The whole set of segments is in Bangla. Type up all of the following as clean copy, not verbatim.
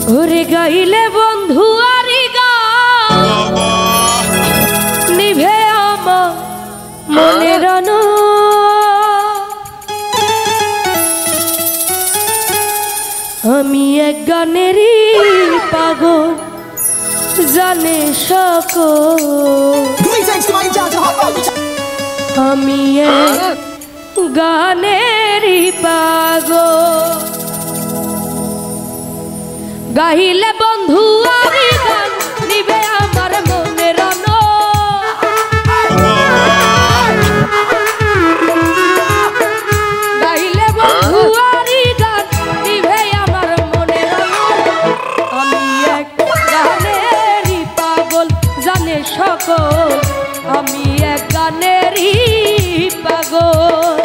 ওরে গাইলে বন্ধু আরি গান নিভে আমার মনের আলো আমি এক গানেরই পাগল জানে সকল আমি এক গানেরই পাগল গাইলে বন্ধু আরি গান নিবে আমার মনের আলো গাইলে বন্ধু আরি গান নিবে আমার মনের আলো আমি এক গানেরই পাগল জানে সকল আমি এক গানেরই পাগল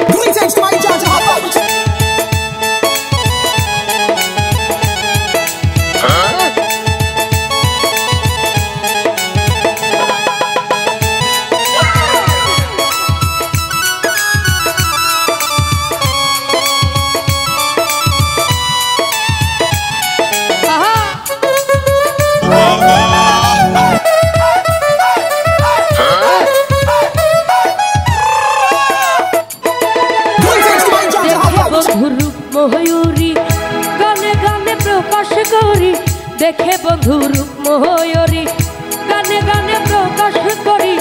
ময়ূরী গানে গানে প্রকাশ করি দেখে বন্ধু রূপ ময়ূরী গানে গানে প্রকাশ করি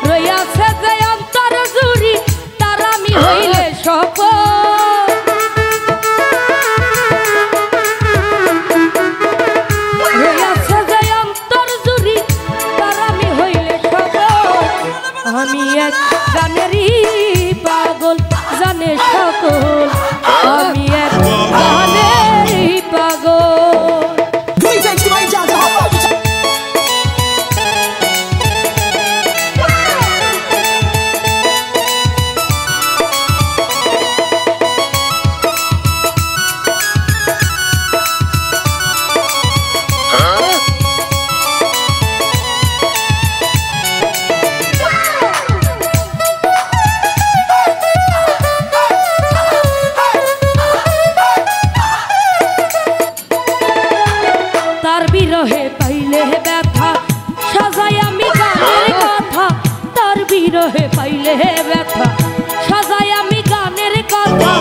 রইয়াছে যে অন্তর জুড়ি তার আমি হইলে সফল রইয়াছে যে অন্তর জুড়ি তার আমি হইলে সফল আমি এক গানেরই পাগল জানে সকল আমি এক গানেরই পাগল বিরহে পাইলে ব্যথা সাজাই আমি গানের কথা তার বিরহে পাইলে ব্যথা সাজাই আমি গানের কথা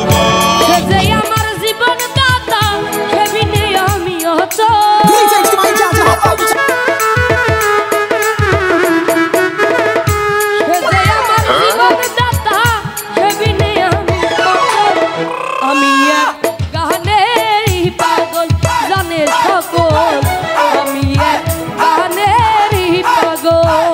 সে যে আমার জীবন দাতা সে বিনে আমি অচল সে যে আমার জীবন দাতা সে বিনে আমি অচল আমি এক গানেরই পাগল জানে সকল আমি এক গানেরই পাগল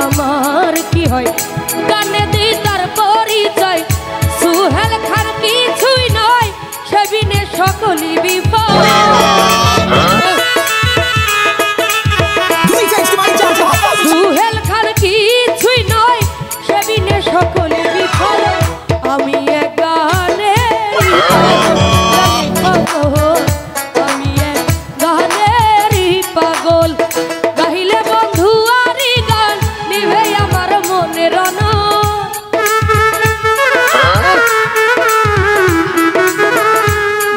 আমার কি হয় গানে দিই তার পরিচয় সুহেল খান কিছুই নয় সে বিনে সকলই বিপদ সুহেল খান কিছুই নয় সে বিনে সকলই বিপদ আমি এক গানেরই পাগল আমি এক গানেরই পাগল গাইলে বন্ধু আরি গান নিভে আমার মনের আলো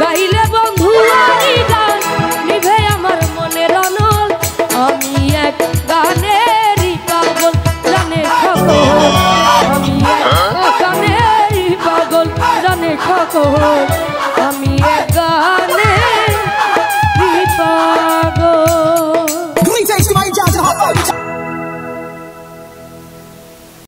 গাইলে বন্ধু আরি গান নিভে আমার মনের আলো আমি এক গানেরই পাগল জানে সকল আমি এক গানেরই পাগল জানে সকল